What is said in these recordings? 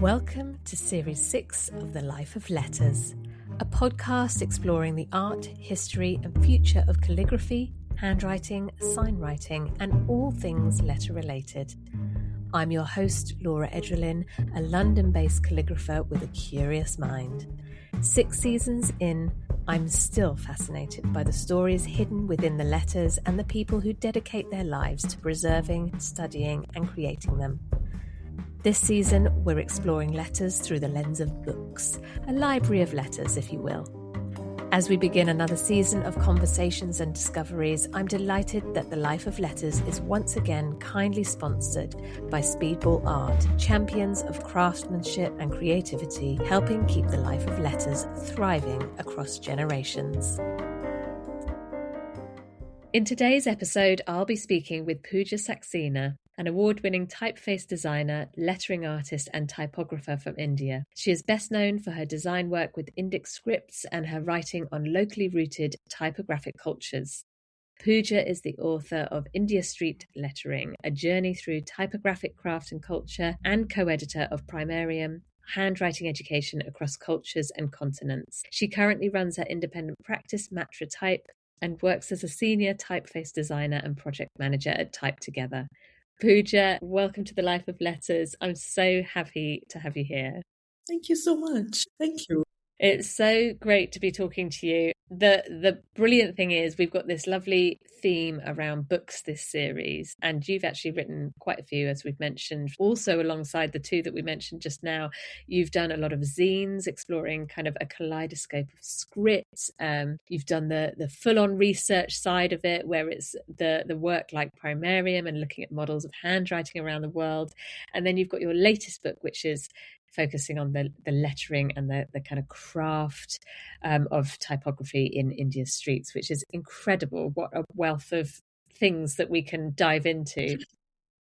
Welcome to Series 6 of The Life of Letters, a podcast exploring the art, history and future of calligraphy, handwriting, signwriting and all things letter-related. I'm your host, Laura Edrelin, a London-based calligrapher with a curious mind. 6 seasons in, I'm still fascinated by the stories hidden within the letters and the people who dedicate their lives to preserving, studying and creating them. This season, we're exploring letters through the lens of books, a library of letters, if you will. As we begin another season of conversations and discoveries, I'm delighted that The Life of Letters is once again kindly sponsored by Speedball Art, champions of craftsmanship and creativity, helping keep The Life of Letters thriving across generations. In today's episode, I'll be speaking with Pooja Saxena, an award-winning typeface designer, lettering artist and typographer from India. She is best known for her design work with Indic scripts and her writing on locally rooted typographic cultures. Pooja is the author of India Street Lettering, a journey through typographic craft and culture, and co-editor of Primarium, handwriting education across cultures and continents. She currently runs her independent practice, Matra Type, and works as a senior typeface designer and project manager at Type Together. Pooja, welcome to The Life of Letters. I'm so happy to have you here. Thank you so much. Thank you. It's so great to be talking to you. The brilliant thing is we've got this lovely theme around books this series, and you've actually written quite a few, as we've mentioned. Also, alongside the two that we mentioned just now, you've done a lot of zines exploring kind of a kaleidoscope of scripts. You've done the full-on research side of it, where it's the work like Primarium and looking at models of handwriting around the world. And then you've got your latest book, which is focusing on the lettering and the kind of craft of typography in India's streets, which is incredible. What a wealth of things that we can dive into.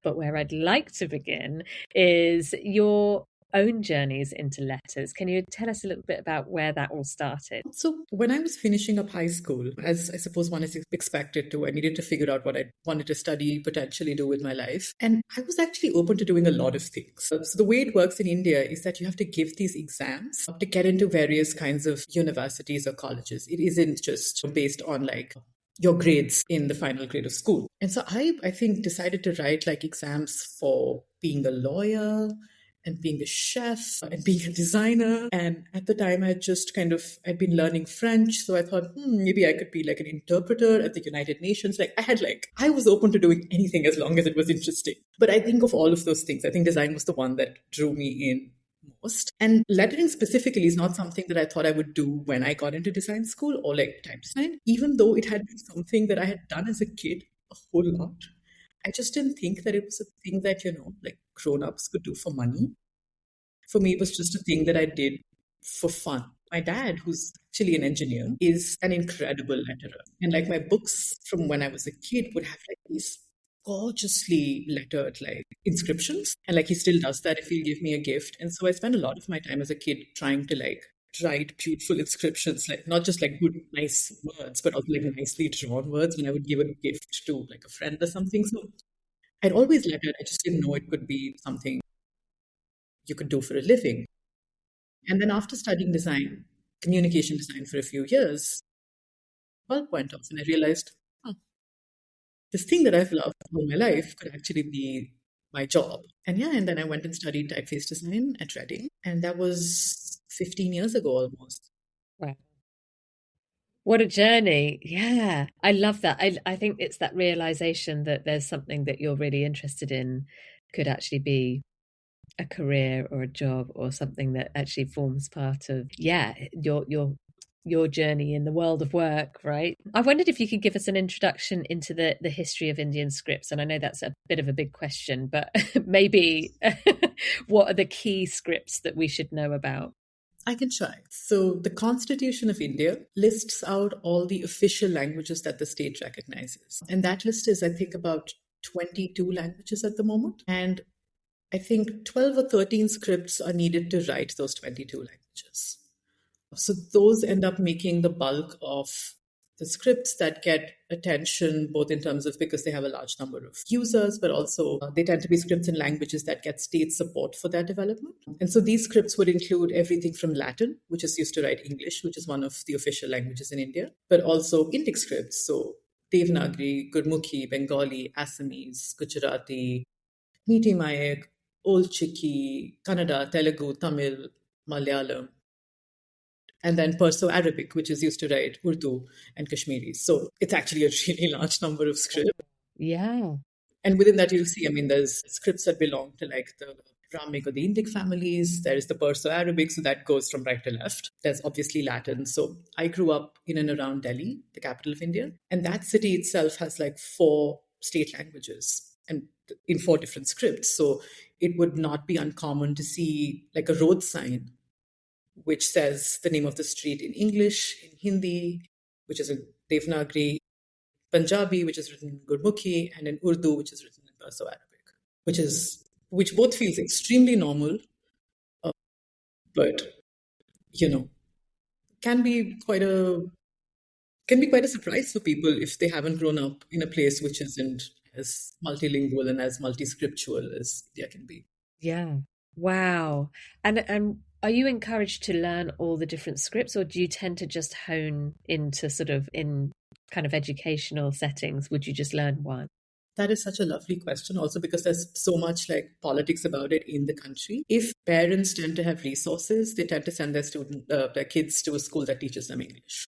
But where I'd like to begin is your own journeys into letters. Can you tell us a little bit about where that all started? So when I was finishing up high school, as I suppose one is expected to, I needed to figure out what I wanted to study, potentially do with my life. And I was actually open to doing a lot of things. So the way it works in India is that you have to give these exams to get into various kinds of universities or colleges. It isn't just based on like your grades in the final grade of school. And so I think decided to write like exams for being a lawyer and being a chef and being a designer. And at the time I'd been learning French. So I thought, maybe I could be like an interpreter at the United Nations. I was open to doing anything as long as it was interesting. But I think of all of those things, I think design was the one that drew me in most. And lettering specifically is not something that I thought I would do when I got into design school or like type design, even though it had been something that I had done as a kid a whole lot. I just didn't think that it was a thing that, like grown-ups could do for money. For me, it was just a thing that I did for fun. My dad, who's actually an engineer, is an incredible letterer. And like my books from when I was a kid would have like these gorgeously lettered like inscriptions. And like he still does that if he'll give me a gift. And so I spent a lot of my time as a kid trying to like write beautiful inscriptions, like not just like good, nice words, but also like nicely drawn words when I would give a gift to like a friend or something. So I'd always lettered. I just didn't know it could be something you could do for a living. And then after studying design, communication design for a few years, bulb went off and I realized, this thing that I've loved all my life could actually be my job. And then I went and studied typeface design at Reading. And that was 15 years ago almost. Wow. What a journey. Yeah, I love that. I think it's that realization that there's something that you're really interested in could actually be a career or a job or something that actually forms part of your journey in the world of work, right? I wondered if you could give us an introduction into the history of Indian scripts. And I know that's a bit of a big question, but maybe what are the key scripts that we should know about? I can try. So the Constitution of India lists out all the official languages that the state recognizes. And that list is, I think, about 22 languages at the moment. And I think 12 or 13 scripts are needed to write those 22 languages. So those end up making the bulk of the scripts that get attention, both in terms of because they have a large number of users, but also they tend to be scripts in languages that get state support for their development. And so these scripts would include everything from Latin, which is used to write English, which is one of the official languages in India, but also Indic scripts. So Devanagari, Gurmukhi, Bengali, Assamese, Gujarati, Meeti Mayek, Old Chiki, Kannada, Telugu, Tamil, Malayalam, and then Perso-Arabic, which is used to write Urdu and Kashmiri. So it's actually a really large number of scripts. Yeah. And within that, you'll see, I mean, there's scripts that belong to like the Brahmic or the Indic families. There's the Perso-Arabic, so that goes from right to left. There's obviously Latin. So I grew up in and around Delhi, the capital of India. And that city itself has like 4 state languages and in 4 different scripts. So it would not be uncommon to see like a road sign which says the name of the street in English, in Hindi, which is in Devanagari, Punjabi, which is written in Gurmukhi, and in Urdu, which is written in Perso-Arabic, which both feels extremely normal, but you know, can be quite a surprise for people if they haven't grown up in a place which isn't as multilingual and as multi-scriptural as India can be. Yeah. Wow. And are you encouraged to learn all the different scripts, or do you tend to just hone into sort of in kind of educational settings? Would you just learn one? That is such a lovely question, also because there's so much like politics about it in the country. If parents tend to have resources, they tend to send their kids to a school that teaches them English,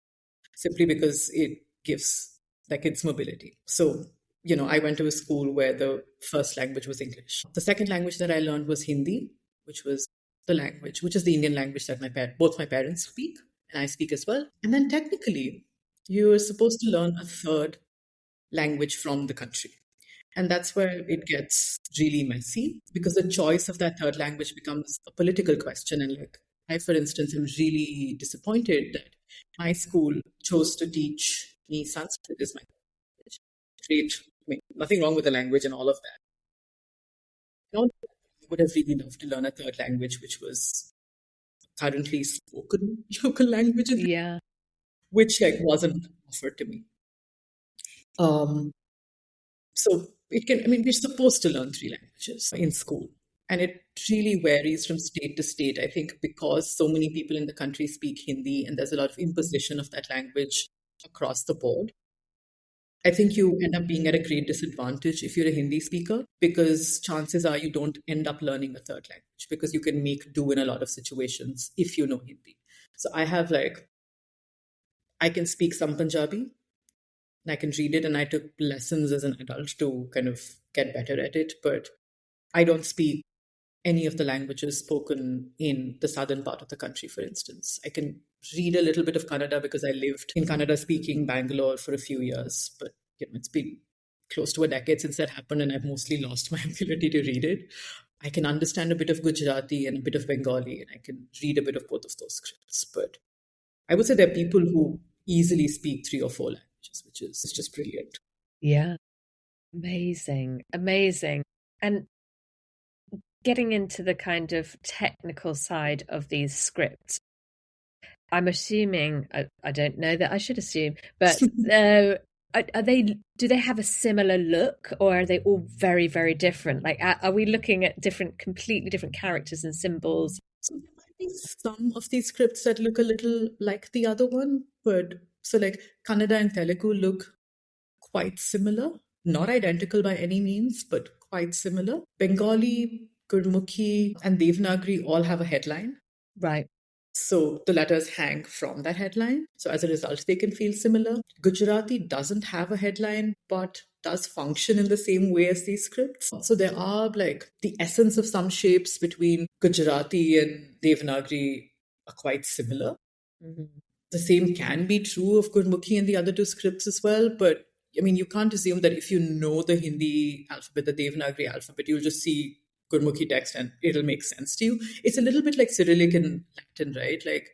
simply because it gives their kids mobility. So, I went to a school where the first language was English. The second language that I learned was Hindi, which is the Indian language that both my parents speak, and I speak as well. And then technically, you're supposed to learn a third language from the country. And that's where it gets really messy, because the choice of that third language becomes a political question. And like, I, for instance, am really disappointed that my school chose to teach me Sanskrit as my language. Great. I mean, nothing wrong with the language and all of that. I would have really loved to learn a third language, which was currently spoken local language, Yeah. which like wasn't offered to me. So we're supposed to learn 3 languages in school. And it really varies from state to state. I think because so many people in the country speak Hindi and there's a lot of imposition of that language across the board, I think you end up being at a great disadvantage if you're a Hindi speaker, because chances are you don't end up learning a third language, because you can make do in a lot of situations if you know Hindi. So I can speak some Punjabi and I can read it, and I took lessons as an adult to kind of get better at it, but I don't speak any of the languages spoken in the southern part of the country, for instance. I can read a little bit of Kannada because I lived in Kannada-speaking Bangalore for a few years, but it's been close to a decade since that happened, and I've mostly lost my ability to read it. I can understand a bit of Gujarati and a bit of Bengali, and I can read a bit of both of those scripts. But I would say there are people who easily speak 3 or 4 languages, which is just brilliant. Yeah. Amazing. And getting into the kind of technical side of these scripts, I'm assuming, I don't know that I should assume, but do they have a similar look, or are they all very, very different? Like, are we looking at completely different characters and symbols? So there might be some of these scripts that look a little like the other one, but so like Kannada and Telugu look quite similar, not identical by any means, but quite similar. Bengali, Gurmukhi, and Devanagari all have a headline. Right. So the letters hang from that headline. So as a result, they can feel similar. Gujarati doesn't have a headline, but does function in the same way as these scripts. So there are like the essence of some shapes between Gujarati and Devanagari are quite similar. Mm-hmm. The same can be true of Gurmukhi and the other 2 scripts as well, but I mean, you can't assume that if you know the Hindi alphabet, the Devanagari alphabet, you'll just see Gurmukhi text and it'll make sense to you. It's a little bit like Cyrillic in Latin, right? Like,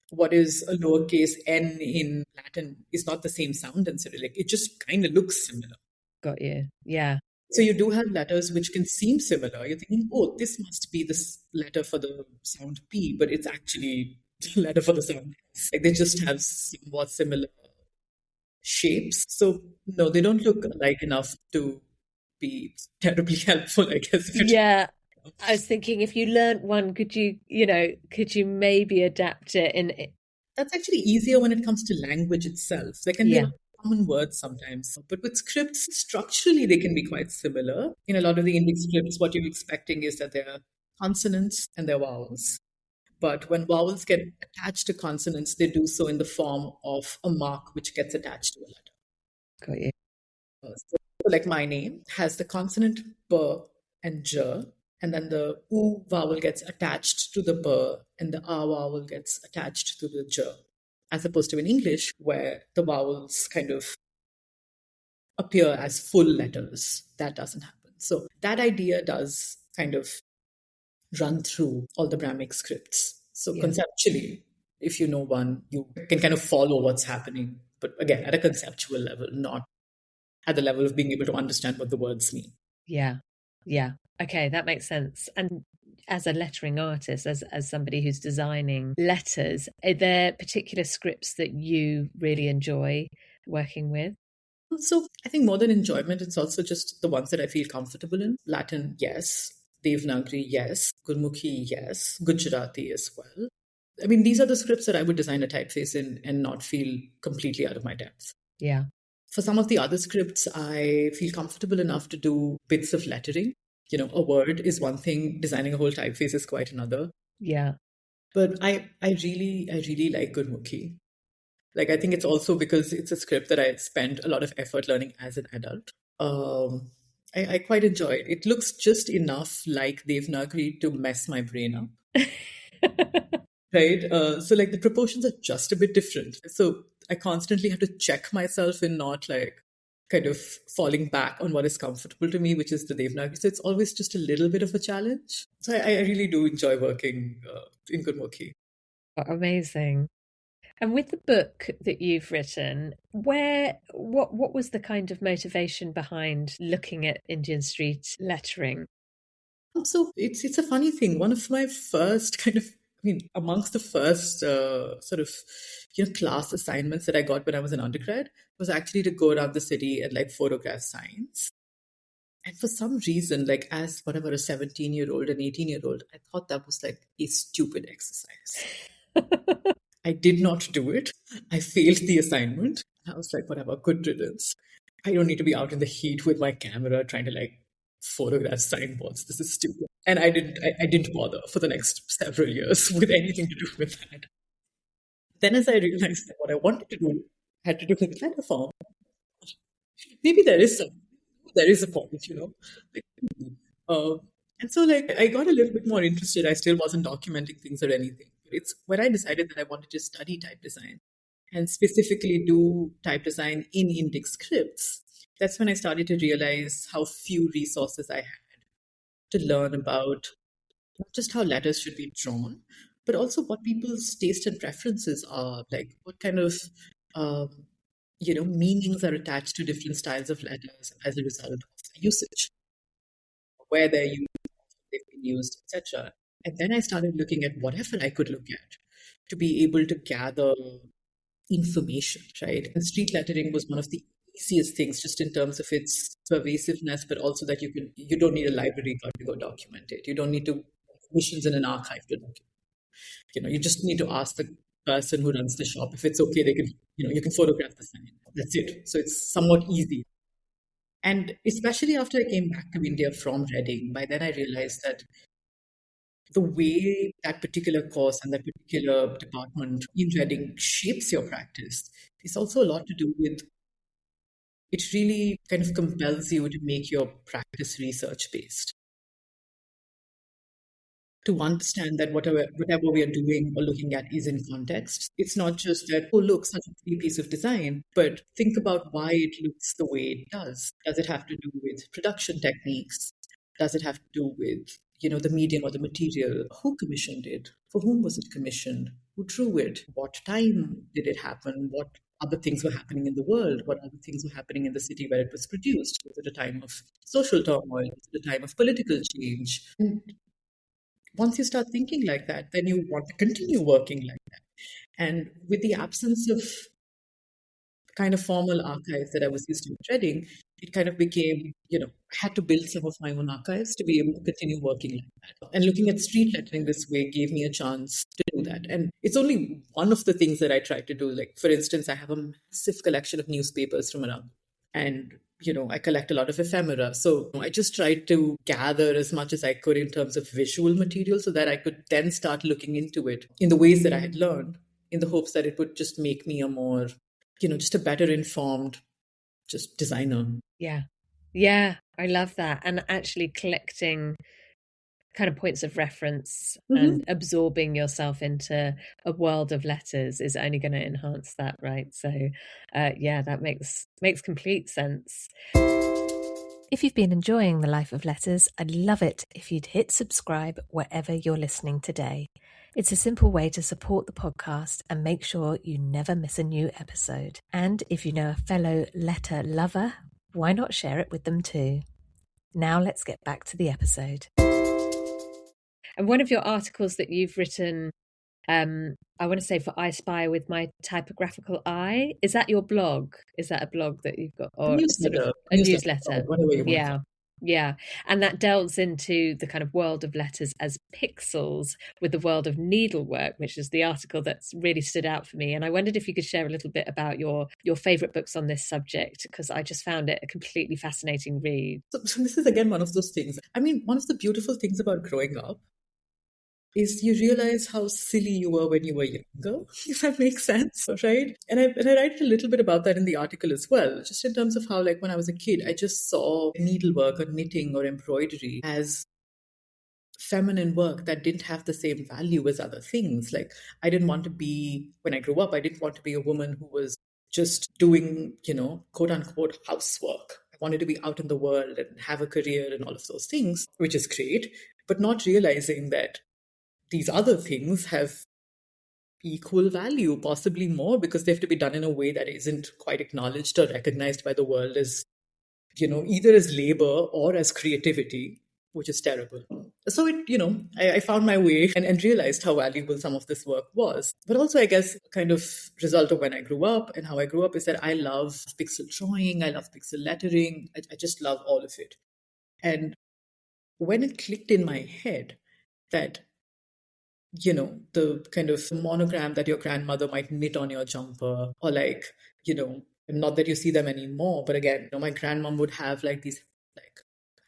what is a lowercase n in Latin is not the same sound in Cyrillic. It just kind of looks similar. Got you. Yeah. So you do have letters which can seem similar. You're thinking, oh, this must be this letter for the sound P, but it's actually the letter for the sound S. Like, they just have somewhat similar shapes. So no, they don't look alike enough to be terribly helpful, I guess. Yeah. I was thinking if you learnt one, could you maybe adapt it That's actually easier when it comes to language itself. There can be a yeah, lot of common words sometimes, but with scripts, structurally, they can be quite similar. In a lot of the Indic scripts, what you're expecting is that there are consonants and there are vowels. But when vowels get attached to consonants, they do so in the form of a mark which gets attached to a letter. got you. So, like my name has the consonant b and j, and then the u vowel gets attached to the b, and the a vowel gets attached to the j, as opposed to in English, where the vowels kind of appear as full letters. That doesn't happen. So that idea does kind of run through all the Brahmic scripts. So Yeah. conceptually, if you know one, you can kind of follow what's happening. But again, at a conceptual level, not at the level of being able to understand what the words mean. Yeah. Yeah. Okay, that makes sense. And as a lettering artist, as somebody who's designing letters, are there particular scripts that you really enjoy working with? So I think more than enjoyment, it's also just the ones that I feel comfortable in. Latin, yes. Devanagari, yes. Gurmukhi, yes. Gujarati as well. I mean, these are the scripts that I would design a typeface in and not feel completely out of my depth. Yeah. For some of the other scripts, I feel comfortable enough to do bits of lettering. A word is one thing, designing a whole typeface is quite another. Yeah. But I really like Gurmukhi. Like, I think it's also because it's a script that I spent a lot of effort learning as an adult. Um, I quite enjoy it. It looks just enough like Devanagari to mess my brain up, right? So, like, the proportions are just a bit different. So, I constantly have to check myself in not like kind of falling back on what is comfortable to me, which is the Devanagari. So, it's always just a little bit of a challenge. So, I really do enjoy working in Gurmukhi. Amazing. And with the book that you've written, what was the kind of motivation behind looking at Indian street lettering? So it's a funny thing. One of my first kind of, I mean, amongst the first sort of class assignments that I got when I was an undergrad was actually to go around the city and like photograph signs. And for some reason, like as whatever a 17-year-old, an 18-year-old, I thought that was like a stupid exercise. I did not do it. I failed the assignment. I was like, whatever, good riddance. I don't need to be out in the heat with my camera trying to like photograph signboards. This is stupid. And I didn't bother for the next several years with anything to do with that. Then as I realized that what I wanted to do had to do with letter form, maybe there is a point. Like, uh, and so like I got a little bit more interested. I still wasn't documenting things or anything. But it's when I decided that I wanted to study type design and specifically do type design in Indic scripts. That's when I started to realize how few resources I had to learn about not just how letters should be drawn, but also what people's taste and preferences are, like what kind of um, meanings are attached to different styles of letters as a result of usage, where they're used, they've been used, etc. And then I started looking at whatever I could look at to be able to gather information, right? And street lettering was one of the easiest things, just in terms of its pervasiveness, but also that you don't need a library card to go document it. You don't need to missions in an archive to document. You just need to ask the person who runs the shop if it's okay. They can, you can photograph the sign. That's it. So it's somewhat easy. And especially after I came back to India from Reading, by then I realized that the way that particular course and that particular department in Reading shapes your practice is also a lot to do with it really kind of compels you to make your practice research based. To understand that whatever we are doing or looking at is in context. It's not just that, oh, look, such a pretty piece of design, but think about why it looks the way it does. Does it have to do with production techniques? Does it have to do with, the medium or the material? Who commissioned it? For whom was it commissioned? Who drew it? What time did it happen? What other things were happening in the world? What other things were happening in the city where it was produced? Was it a time of social turmoil? Was it a time of political change? And once you start thinking like that, then you want to continue working like that. And with the absence of kind of formal archives that I was used to treading, it kind of became, I had to build some of my own archives to be able to continue working like that. And looking at street lettering this way gave me a chance to do that. And it's only one of the things that I tried to do. Like, for instance, I have a massive collection of newspapers from around. And I collect a lot of ephemera. So I just tried to gather as much as I could in terms of visual material so that I could then start looking into it in the ways that I had learned, in the hopes that it would just make me a more, just a better informed just designer. Yeah. Yeah, I love that. And actually collecting kind of points of reference and absorbing yourself into a world of letters is only going to enhance that, right? So yeah, that makes complete sense. If you've been enjoying The Life of Letters, I'd love it if you'd hit subscribe wherever you're listening today. It's a simple way to support the podcast and make sure you never miss a new episode. And if you know a fellow letter lover, why not share it with them too? Now let's get back to the episode. And one of your articles that you've written, I want to say for I Spy with My Typographical Eye, is that your blog? Is that a blog that you've got? Or newsletter, a newsletter? Whatever you want. Yeah. Yeah. And that delves into the kind of world of letters as pixels with the world of needlework, which is the article that's really stood out for me. And I wondered if you could share a little bit about your favorite books on this subject, because I just found it a completely fascinating read. So this is again one of those things. I mean, one of the beautiful things about growing up is you realize how silly you were when you were younger, if that makes sense, right? And I write a little bit about that in the article as well, just in terms of how, like, when I was a kid, I just saw needlework or knitting or embroidery as feminine work that didn't have the same value as other things. Like, I didn't want to be, when I grew up, I didn't want to be a woman who was just doing, quote unquote housework. I wanted to be out in the world and have a career and all of those things, which is great, but not realizing that these other things have equal value, possibly more, because they have to be done in a way that isn't quite acknowledged or recognized by the world as, either as labor or as creativity, which is terrible. So I found my way and realized how valuable some of this work was. But also, I guess, kind of result of when I grew up and how I grew up is that I love pixel drawing, I love pixel lettering, I just love all of it. And when it clicked in my head that the kind of monogram that your grandmother might knit on your jumper, or like, not that you see them anymore, but again, my grandmom would have like these like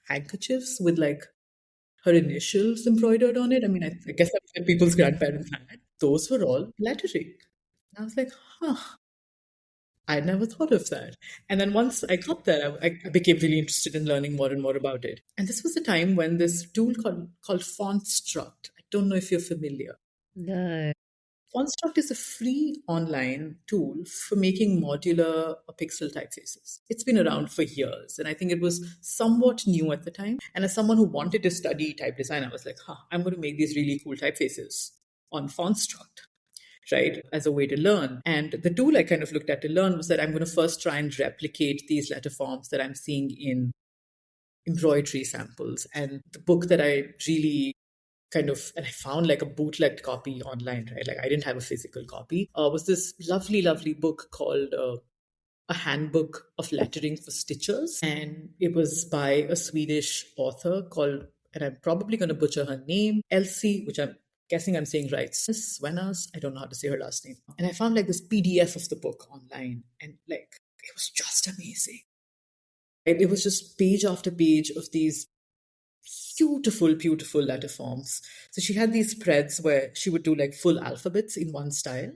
handkerchiefs with like her initials embroidered on it. I mean, I guess that's what people's grandparents had. Those were all lettering. And I was like, I never thought of that. And then once I got there, I became really interested in learning more and more about it. And this was a time when this tool called FontStruct, I don't know if you're familiar. No. FontStruct is a free online tool for making modular or pixel typefaces. It's been around for years, and I think it was somewhat new at the time. And as someone who wanted to study type design, I was like, I'm going to make these really cool typefaces on FontStruct, right, as a way to learn. And the tool I kind of looked at to learn was that I'm going to first try and replicate these letter forms that I'm seeing in embroidery samples. And the book that I really and I found like a bootlegged copy online, right? Like, I didn't have a physical copy. Was this lovely, lovely book called A Handbook of Lettering for Stitchers. And it was by a Swedish author called, and I'm probably going to butcher her name, Elsie, which I'm guessing I'm saying right, Svenas. I don't know how to say her last name. And I found like this PDF of the book online, and like, it was just amazing. It was just page after page of these beautiful, beautiful letter forms. So she had these spreads where she would do like full alphabets in one style,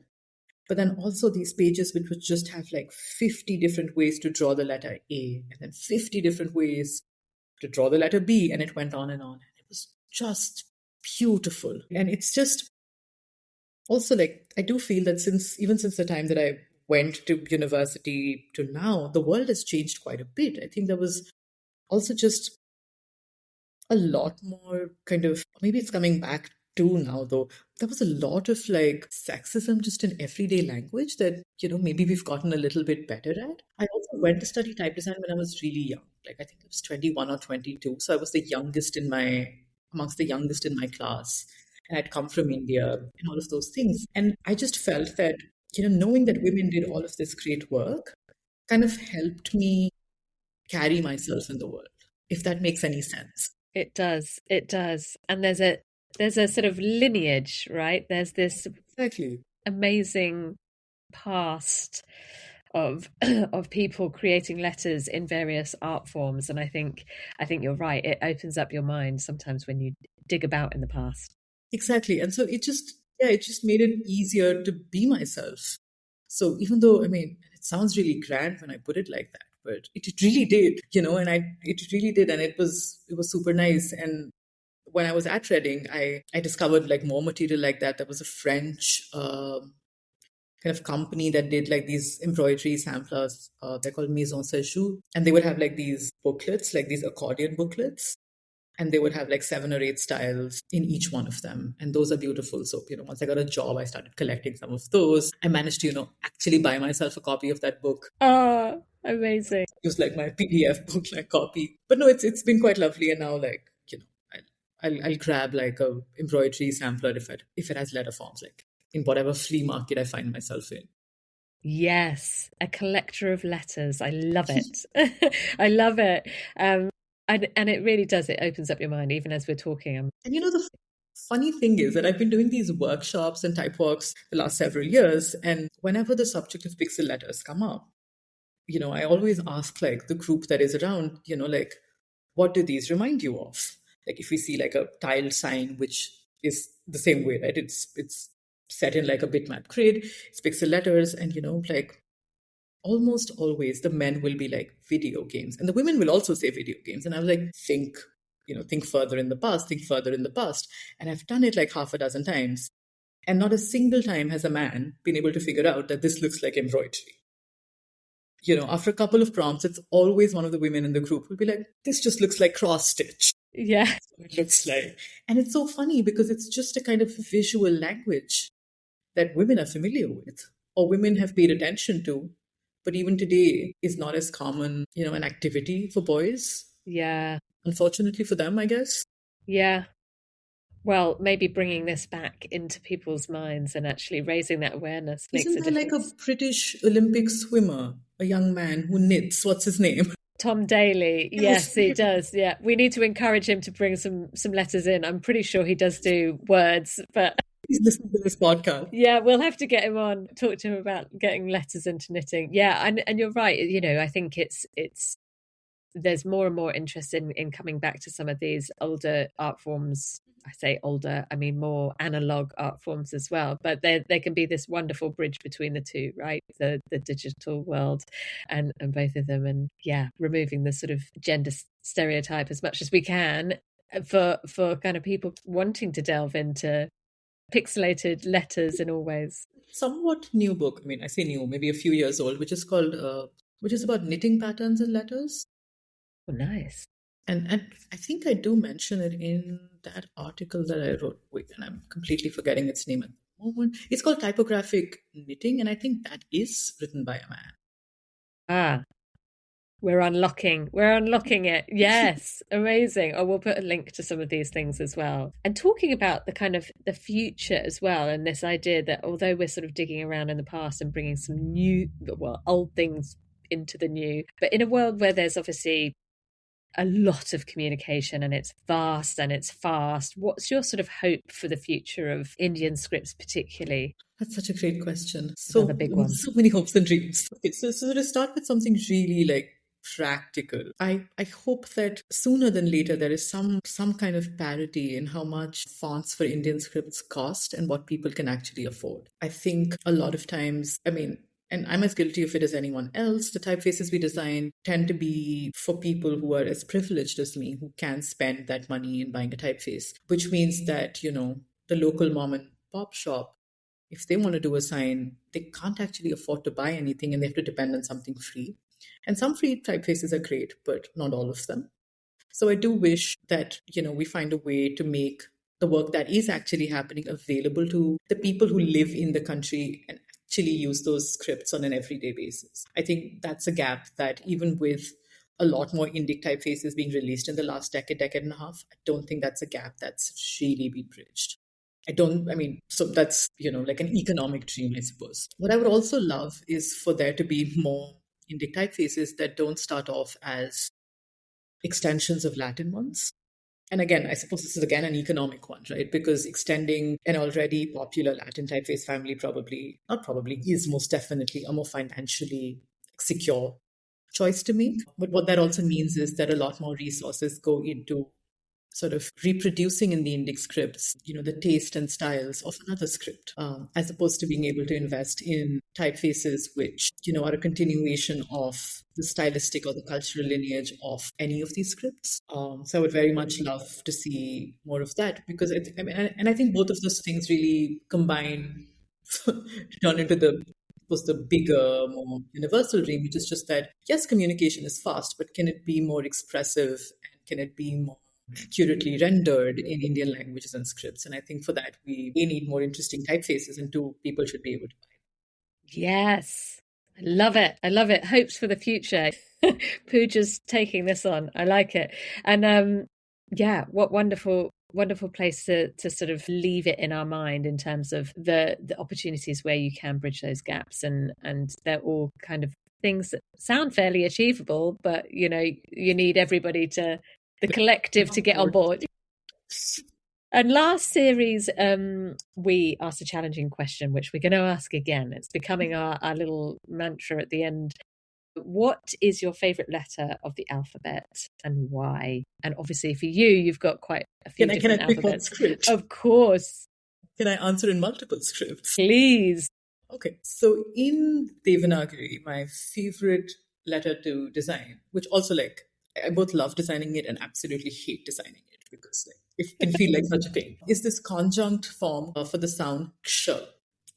but then also these pages which would just have like 50 different ways to draw the letter A, and then 50 different ways to draw the letter B, and it went on and on. It was just beautiful. And it's just also like, I do feel that since the time that I went to university to now, the world has changed quite a bit. I think there was also just a lot more kind of, maybe it's coming back to now though, there was a lot of like sexism just in everyday language that, maybe we've gotten a little bit better at. I also went to study type design when I was really young. Like, I think I was 21 or 22. So I was amongst the youngest in my class. And I'd come from India and all of those things. And I just felt that, knowing that women did all of this great work, kind of helped me carry myself in the world, if that makes any sense. It does. It does. And there's a sort of lineage, right? There's this Exactly. amazing past of of people creating letters in various art forms, and I think you're right. It opens up your mind sometimes when you dig about in the past. Exactly. And so it just made it easier to be myself. So even though, I mean, it sounds really grand when I put it like that, but it really did, it really did. And it was super nice. And when I was at Reading, I discovered like more material like that. There was a French kind of company that did like these embroidery samplers. They're called Maison Séjour. And they would have like these booklets, like these accordion booklets. And they would have like 7 or 8 styles in each one of them. And those are beautiful. So, once I got a job, I started collecting some of those. I managed to, actually buy myself a copy of that book. Oh, amazing. Use like my PDF book like copy. But no, it's been quite lovely. And now like, I'll grab like a embroidery sampler if it has letter forms, like in whatever flea market I find myself in. Yes, a collector of letters. I love it. I love it. And it really does. It opens up your mind, even as we're talking. And the funny thing is that I've been doing these workshops and type walks the last several years, and whenever the subject of pixel letters come up, I always ask like the group that is around, like, what do these remind you of? Like if we see like a tiled sign, which is the same way, right? It's set in like a bitmap grid, it's pixel letters, and like almost always the men will be like video games, and the women will also say video games. And I was like, think further in the past, think further in the past. And I've done it like half a dozen times. And not a single time has a man been able to figure out that this looks like embroidery. After a couple of prompts, it's always one of the women in the group will be like, this just looks like cross stitch. Yeah. It looks like. And it's so funny because it's just a kind of visual language that women are familiar with or women have paid attention to. But even today is not as common, an activity for boys. Yeah. Unfortunately for them, I guess. Yeah. Well, maybe bringing this back into people's minds and actually raising that awareness makes Isn't a there like a difference. British Olympic swimmer, a young man who knits? What's his name? Tom Daly, Yes. yes, he does. Yeah, we need to encourage him to bring some letters in. I'm pretty sure he does do words, but He's listening to this podcast. yeah, we'll have to get him on, talk to him about getting letters into knitting. Yeah, and you're right. I think it's there's more and more interest in coming back to some of these older art forms. I say older, I mean more analog art forms as well. But there can be this wonderful bridge between the two, right? The digital world and both of them. And yeah, removing the sort of gender stereotype as much as we can for kind of people wanting to delve into pixelated letters in all ways. Somewhat new book. I mean, I say new, maybe a few years old, which is about knitting patterns in letters. Oh, nice. And I think I do mention it in that article that I wrote. Wait, and I'm completely forgetting its name at the moment. It's called Typographic Knitting, and I think that is written by a man. Ah, we're unlocking it. Yes, amazing. Oh, we'll put a link to some of these things as well. And talking about the kind of the future as well, and this idea that although we're sort of digging around in the past and bringing some new, well, old things into the new, but in a world where there's obviously a lot of communication and it's vast and it's fast, what's your sort of hope for the future of Indian scripts particularly? That's such a great question. Another big one. So many hopes and dreams. Okay, so to start with something really like practical, I hope that sooner than later there is some kind of parity in how much fonts for Indian scripts cost and what people can actually afford. I think a lot of times, I mean, and I'm as guilty of it as anyone else, the typefaces we design tend to be for people who are as privileged as me, who can spend that money in buying a typeface, which means that, the local mom and pop shop, if they want to do a sign, they can't actually afford to buy anything and they have to depend on something free. And some free typefaces are great, but not all of them. So I do wish that, we find a way to make the work that is actually happening available to the people who live in the country and actually use those scripts on an everyday basis. I think that's a gap that even with a lot more Indic typefaces being released in the last decade and a half, I don't think that's a gap that's really been bridged. So that's, like an economic dream, I suppose. What I would also love is for there to be more Indic typefaces that don't start off as extensions of Latin ones. And again, I suppose this is again an economic one, right? Because extending an already popular Latin typeface family is most definitely a more financially secure choice to make. But what that also means is that a lot more resources go into sort of reproducing in the Indic scripts, the taste and styles of another script, as opposed to being able to invest in typefaces which, are a continuation of the stylistic or the cultural lineage of any of these scripts. So I would very much love to see more of that because, I think both of those things really combine to turn into the bigger, more universal dream, which is just that, yes, communication is fast, but can it be more expressive and can it be more accurately rendered in Indian languages and scripts? And I think for that, we need more interesting typefaces, and two, people should be able to buy it. Yes. I love it. I love it. Hopes for the future. Pooja's taking this on. I like it. And what wonderful place to sort of leave it in our mind in terms of the opportunities where you can bridge those gaps, and they're all kind of things that sound fairly achievable, but you need everybody the collective to get on board. And last series, we asked a challenging question, which we're going to ask again. It's becoming our little mantra at the end. What is your favourite letter of the alphabet and why? And obviously for you, you've got quite a few different alphabets. Pick one script? Of course. Can I answer in multiple scripts? Please. Okay, so in Devanagari, my favourite letter to design, which also I both love designing it and absolutely hate designing it because it can feel like such a pain, is this conjunct form for the sound ksha.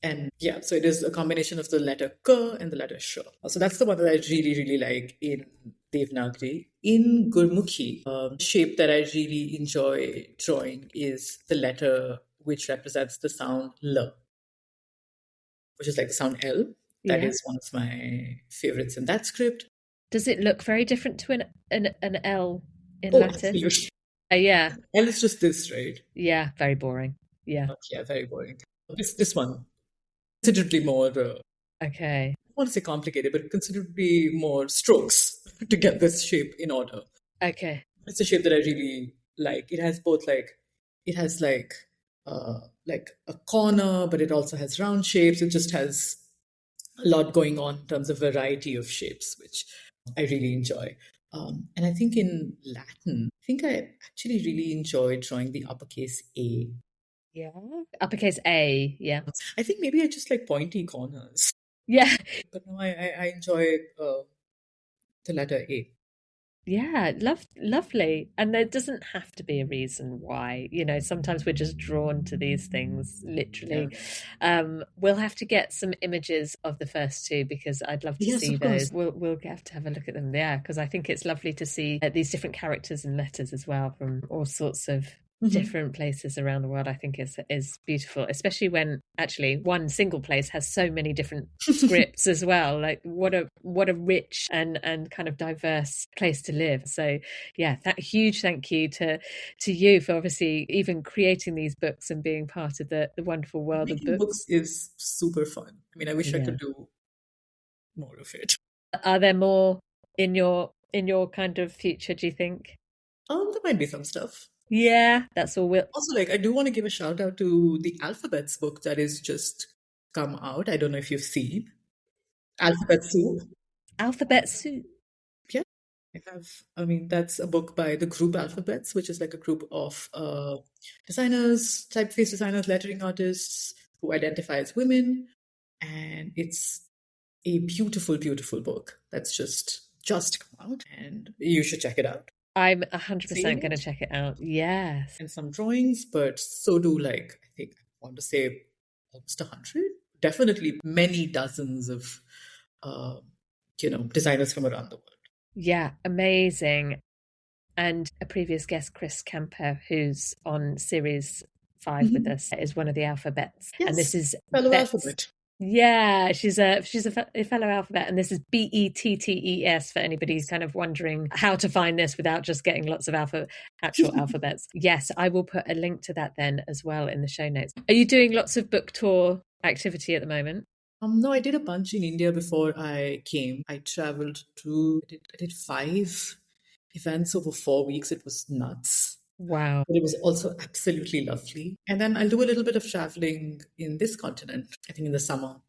And yeah, so it is a combination of the letter k and the letter sh. So that's the one that I really, really like in Devanagari. In Gurmukhi, the shape that I really enjoy drawing is the letter which represents the sound L, which is like the sound L. That is one of my favorites in that script. Does it look very different to an L in Latin? Absolutely. Yeah. L is just this, right? Yeah, very boring. Yeah. Yeah, very boring. This one, considerably more, okay. I want to say complicated, but considerably more strokes to get this shape in order. Okay. It's a shape that I really like. It has both it has a corner, but it also has round shapes. It just has a lot going on in terms of variety of shapes, which I really enjoy. And I think in Latin, I actually really enjoy drawing the uppercase A. Yeah. Uppercase A, yeah. I think maybe I just like pointy corners. Yeah. But no, I enjoy the letter A. Yeah, lovely. And there doesn't have to be a reason why. Sometimes we're just drawn to these things, literally. Yeah. We'll have to get some images of the first two because I'd love to see those. We'll have to have a look at them there because I think it's lovely to see these different characters and letters as well from all sorts of different places around the world. I think is beautiful, especially when actually one single place has so many different scripts as well. Like what a rich and kind of diverse place to live. So yeah, that huge thank you to you for obviously even creating these books and being part of the wonderful world of books. Is super fun. I mean, I wish I could do more of it. Are there more in your kind of future, do you think? There might be some stuff. Yeah, that's all. Also, I do want to give a shout out to the Alphabets book that is just come out. I don't know if you've seen Alphabet Soup. Alphabet Soup. Yeah, that's a book by the group Alphabets, which is like a group of designers, typeface designers, lettering artists who identify as women, and it's a beautiful, beautiful book that's just come out, and you should check it out. I'm 100% going to check it out. Yes. And some drawings, but so do I think I want to say almost 100. Definitely many dozens of, designers from around the world. Yeah, amazing. And a previous guest, Chris Camper, who's on series 5 with us, is one of the alphabets. Yes, and this is fellow alphabet. Yeah, she's a fellow alphabet, and this is BETTES for anybody who's kind of wondering how to find this without just getting lots of actual alphabets. Yes, I will put a link to that then as well in the show notes. Are you doing lots of book tour activity at the moment? No, I did a bunch in India before I came. I traveled to, I did 5 events over 4 weeks. It was nuts. Wow. But it was also absolutely lovely. And then I'll do a little bit of traveling in this continent, I think in the summer,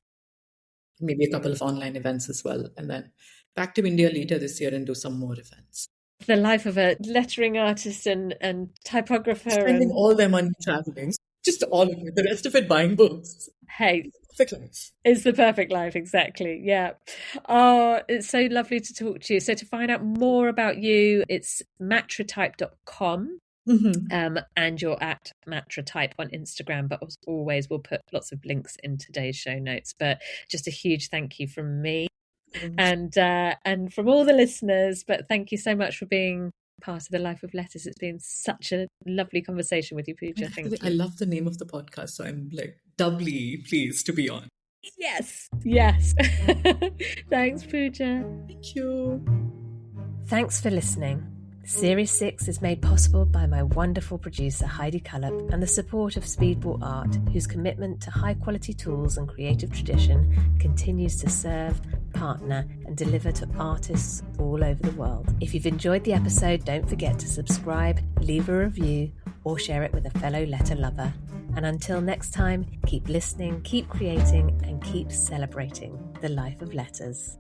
maybe a couple of online events as well. And then back to India later this year and do some more events. The life of a lettering artist and typographer. Spending all their money traveling, just all of it, the rest of it buying books. Hey, Perfect life. it's the perfect life, exactly. Yeah. Oh, it's so lovely to talk to you. So to find out more about you, it's matratype.com. And you're at matratype on Instagram, but as always, we'll put lots of links in today's show notes. But just a huge thank you from me and from all the listeners. But thank you so much for being part of the Life of Letters. It's been such a lovely conversation with you, Pooja. Thank you. I love the name of the podcast, so I'm like doubly pleased to be on. Yes. Thanks, Pooja. Thank you. Thanks for listening. Series 6 is made possible by my wonderful producer Heidi Cullop and the support of Speedball Art, whose commitment to high-quality tools and creative tradition continues to serve, partner and deliver to artists all over the world. If you've enjoyed the episode, don't forget to subscribe, leave a review or share it with a fellow letter lover. And until next time, keep listening, keep creating and keep celebrating the life of letters.